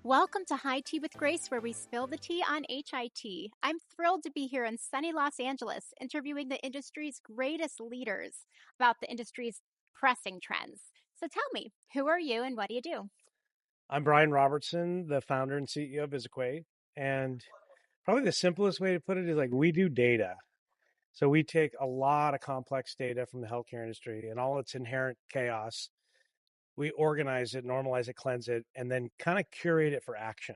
Welcome to High Tea with Grace, where we spill the tea on HIT. I'm thrilled to be here in sunny Los Angeles, interviewing the industry's greatest leaders about the industry's pressing trends. So tell me, who are you and what do you do? I'm Brian Robertson, the founder and CEO of VisiQuate. And probably the simplest way to put it is like we do data. So we take a lot of complex data from the healthcare industry and all its inherent chaos. We organize it, normalize it, cleanse it, and then kind of curate it for action.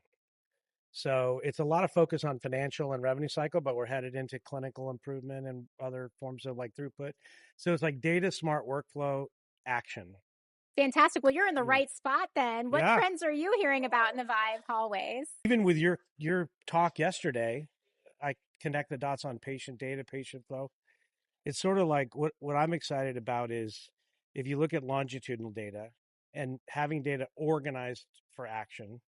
So it's a lot of focus on financial and revenue cycle, but we're headed into clinical improvement and other forms of like throughput. So it's like data, smart workflow, action. Fantastic. Well, you're in the Mm. right spot then. What Yeah. trends are you hearing about in the ViVE hallways? Even with your talk yesterday, I connect the dots on patient data, patient flow. It's sort of like what I'm excited about is if you look at longitudinal data and having data organized for action,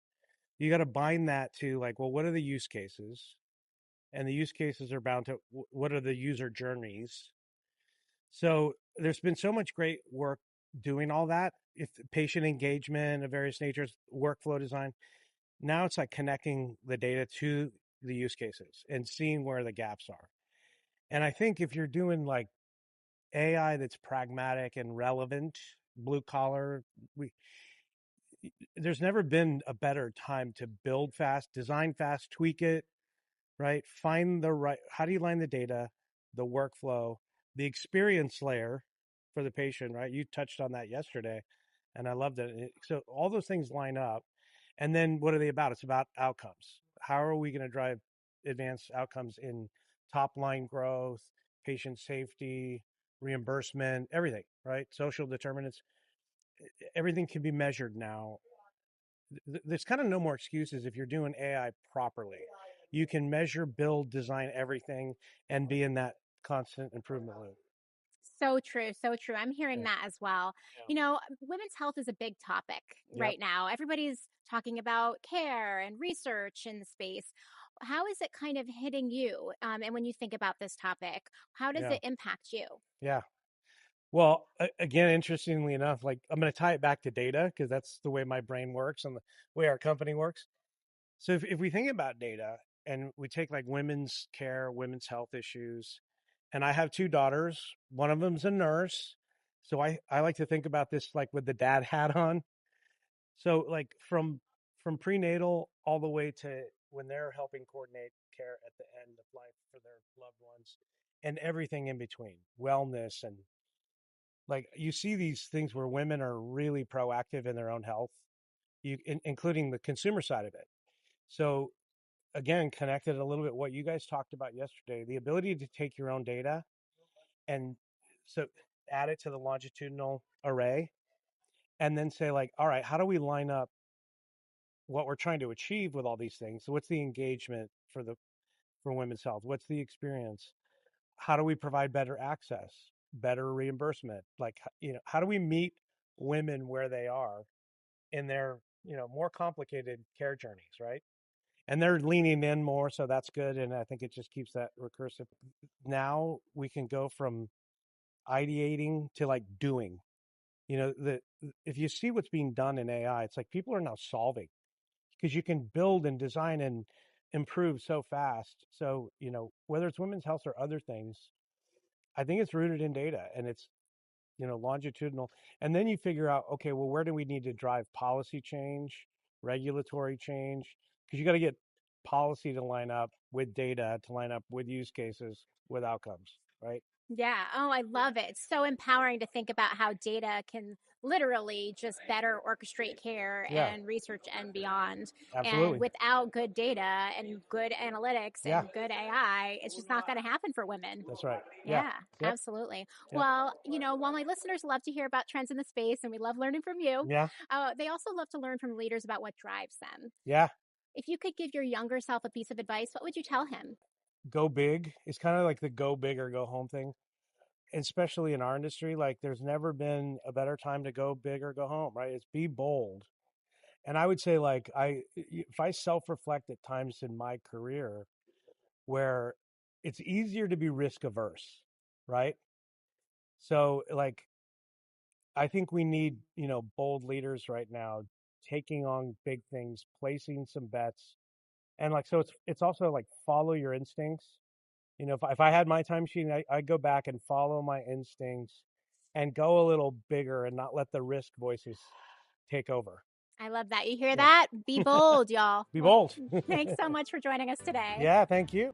you got to bind that to like, well, what are the use cases? And the use cases are bound to what are the user journeys? So there's been so much great work doing all that. If patient engagement of various natures, workflow design, now it's like connecting the data to the use cases and seeing where the gaps are. And I think if you're doing like AI that's pragmatic and relevant, blue collar, we there's never been a better time to build fast, design fast, tweak it, right? Find the right, how do you line the data, the workflow, the experience layer for the patient, right? You touched on that yesterday and I loved it. So all those things line up. And then what are they about? It's about outcomes. How are we going to drive advanced outcomes in top line growth, patient safety, reimbursement, everything, right? Social determinants, everything can be measured now. There's kind of no more excuses if you're doing AI properly. You can measure, build, design everything and be in that constant improvement loop. So true. So true. I'm hearing Yeah. that as well. Yeah. Women's health is a big topic Yep. right now. Everybody's talking about care and research in the space. How is it kind of hitting you? And when you think about this topic, how does Yeah. it impact you? Yeah. Well, again, interestingly enough, like I'm going to tie it back to data because that's the way my brain works and the way our company works. So if we think about data and we take like women's care, women's health issues, and I have two daughters, one of them's a nurse. So I like to think about this like with the dad hat on. So like from prenatal all the way to when they're helping coordinate care at the end of life for their loved ones and everything in between, wellness and like you see these things where women are really proactive in their own health, including the consumer side of it. So again, connected a little bit what you guys talked about yesterday, the ability to take your own data and so add it to the longitudinal array and then say like, all right, how do we line up what we're trying to achieve with all these things? So what's the engagement for women's health? What's the experience? How do we provide better access, better reimbursement? Like, how do we meet women where they are in their, more complicated care journeys, right? And they're leaning in more, so that's good. And I think it just keeps that recursive. Now we can go from ideating to like doing. The if you see what's being done in AI, it's like people are now solving because you can build and design and improve so fast. So, whether it's women's health or other things, I think it's rooted in data and it's, longitudinal. And then you figure out, okay, well, where do we need to drive policy change, regulatory change? Because you got to get policy to line up with data, to line up with use cases, with outcomes, right? Yeah. Oh, I love it. It's so empowering to think about how data can literally just better orchestrate care Yeah, and research and beyond. And absolutely. without good data and good analytics Yeah, and good AI, it's just not going to happen for women. that's right. Yeah. Yeah, Yep. absolutely. Yep. Well, while my listeners love to hear about trends in the space and we love learning from you, Yeah. they also love to learn from leaders about what drives them. Yeah. If you could give your younger self a piece of advice, what would you tell him? Go big. It's kind of like the go big or go home thing, especially in our industry. Like, there's never been a better time to go big or go home, right? It's be bold. And I would say, like, if I self reflect at times in my career where it's easier to be risk averse, right? So, like, I think we need, bold leaders right now taking on big things, placing some bets, and like so it's also like follow your instincts. You know, if I had my time machine, I'd go back and follow my instincts and go a little bigger and not let the risk voices take over. I love that. You hear Yeah. that? Be bold, y'all. Be Well, bold. thanks so much for joining us today. Yeah, thank you.